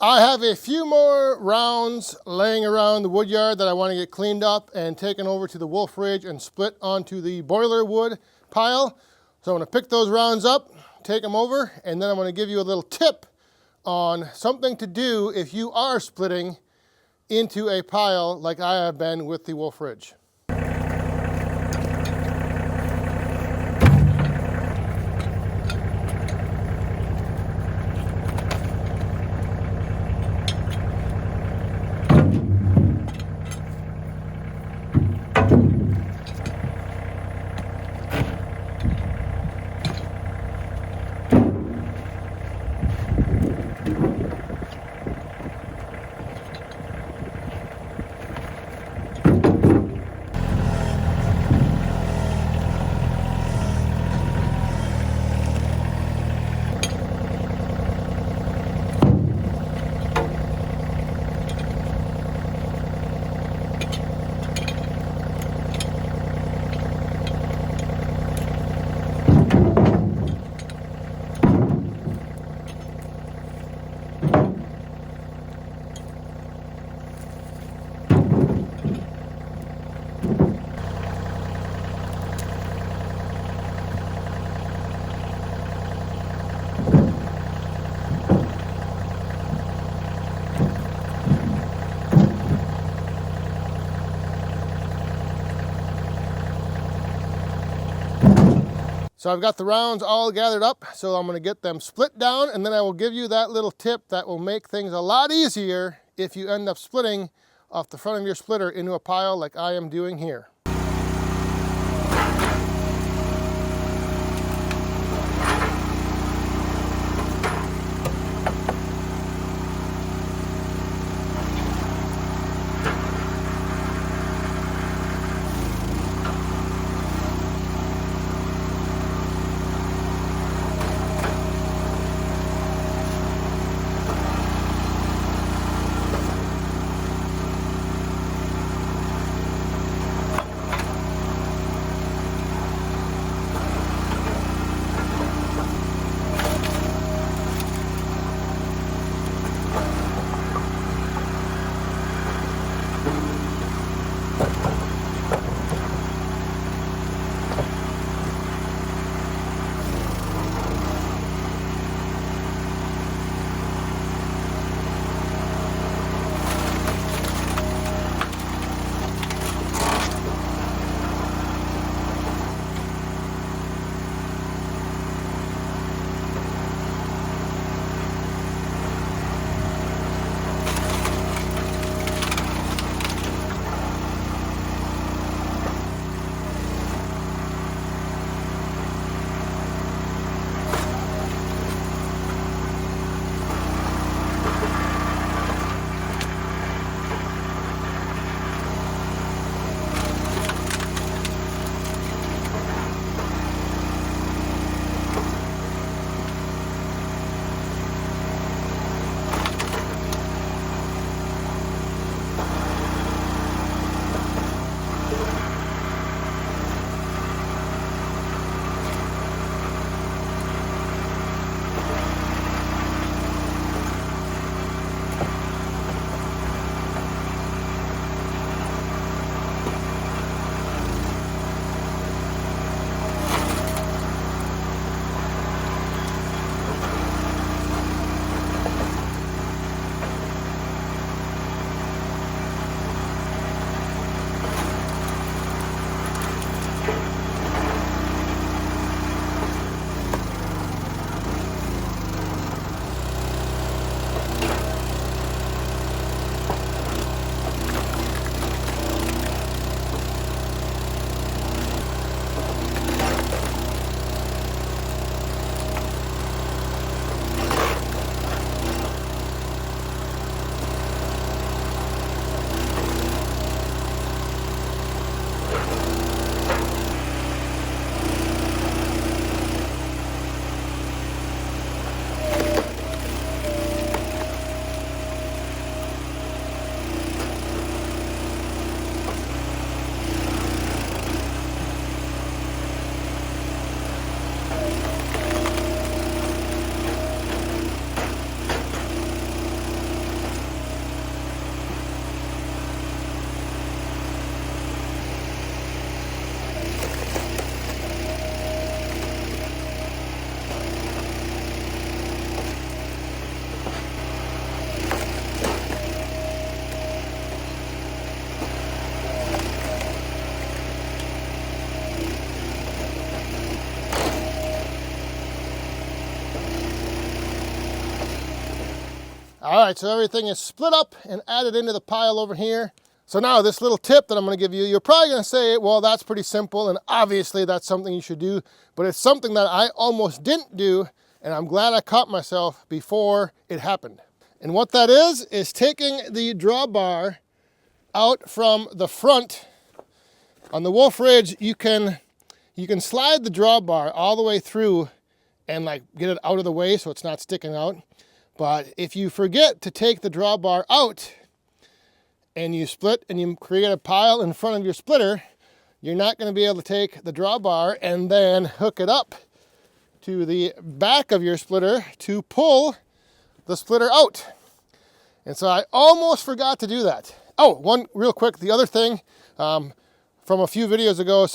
I have a few more rounds laying around the wood yard that I want to get cleaned up and taken over to the wolf ridge and split onto the boiler wood pile. So I'm going to pick those rounds up, take them over, and then I'm going to give you a little tip on something to do if you are splitting into a pile like I have been with the wolf ridge. So I've got the rounds all gathered up, so I'm going to get them split down, and then I will give you that little tip that will make things a lot easier if you end up splitting off the front of your splitter into a pile like I am doing here. All right, so everything is split up and added into the pile over here. So now this little tip that I'm going to give you, you're probably going to say, well, that's pretty simple, and obviously that's something you should do, but it's something that I almost didn't do, and I'm glad I caught myself before it happened. And what that is taking the drawbar out from the front. On the Wolf Ridge, you can slide the drawbar all the way through and like get it out of the way so it's not sticking out. But if you forget to take the drawbar out and you split and you create a pile in front of your splitter, you're not going to be able to take the drawbar and then hook it up to the back of your splitter to pull the splitter out. And so I almost forgot to do that. Oh, one real quick, the other thing, from a few videos ago,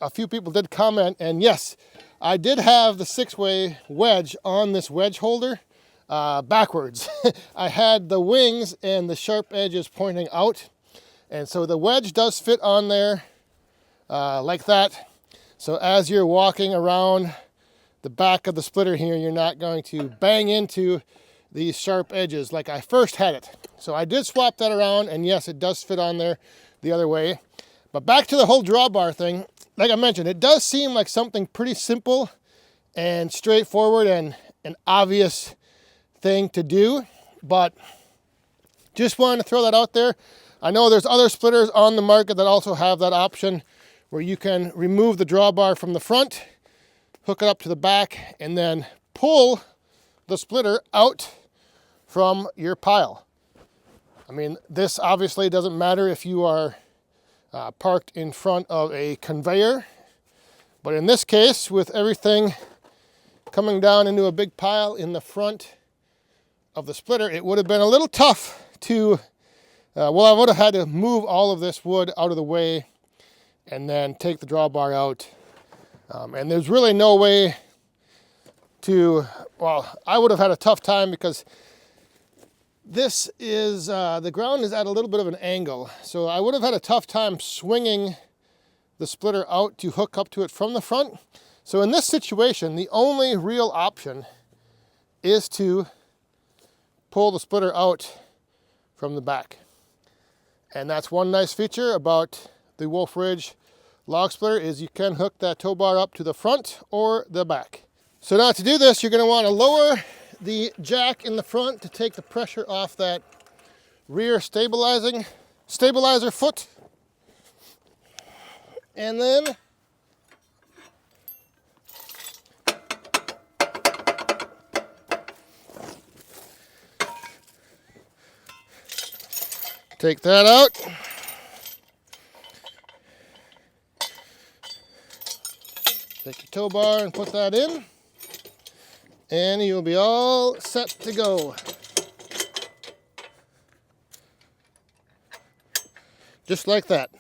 a few people did comment, and yes, I did have the 6-way wedge on this wedge holder backwards. I had the wings and the sharp edges pointing out, and so the wedge does fit on there like that. So as you're walking around the back of the splitter here, you're not going to bang into these sharp edges like I first had it. So I did swap that around, and yes, it does fit on there the other way. But back to the whole drawbar thing, like I mentioned, it does seem like something pretty simple and straightforward and an obvious thing to do, but just wanted to throw that out there. I know there's other splitters on the market that also have that option where you can remove the drawbar from the front, hook it up to the back, and then pull the splitter out from your pile. I mean, this obviously doesn't matter if you are parked in front of a conveyor, but in this case, with everything coming down into a big pile in the front of the splitter, it would have been a little tough to, I would have had to move all of this wood out of the way and then take the drawbar out. And there's really no way to, I would have had a tough time because this is, the ground is at a little bit of an angle. So I would have had a tough time swinging the splitter out to hook up to it from the front. So in this situation, the only real option is to pull the splitter out from the back. And that's one nice feature about the Wolf Ridge log splitter is you can hook that tow bar up to the front or the back. So now to do this, you're going to want to lower the jack in the front to take the pressure off that rear stabilizer foot. And then take that out. Take your tow bar and put that in, and you'll be all set to go. Just like that.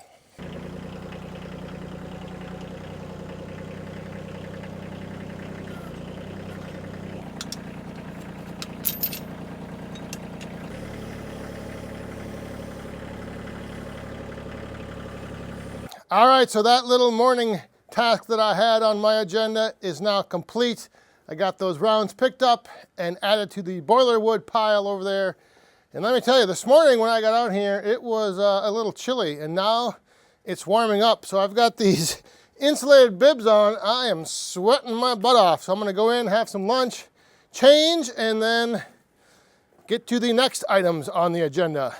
All right, so that little morning task that I had on my agenda is now complete. I got those rounds picked up and added to the boiler wood pile over there. And let me tell you, this morning when I got out here, it was a little chilly, and now it's warming up. So I've got these insulated bibs on. I am sweating my butt off. So I'm gonna go in, have some lunch, change, and then get to the next items on the agenda.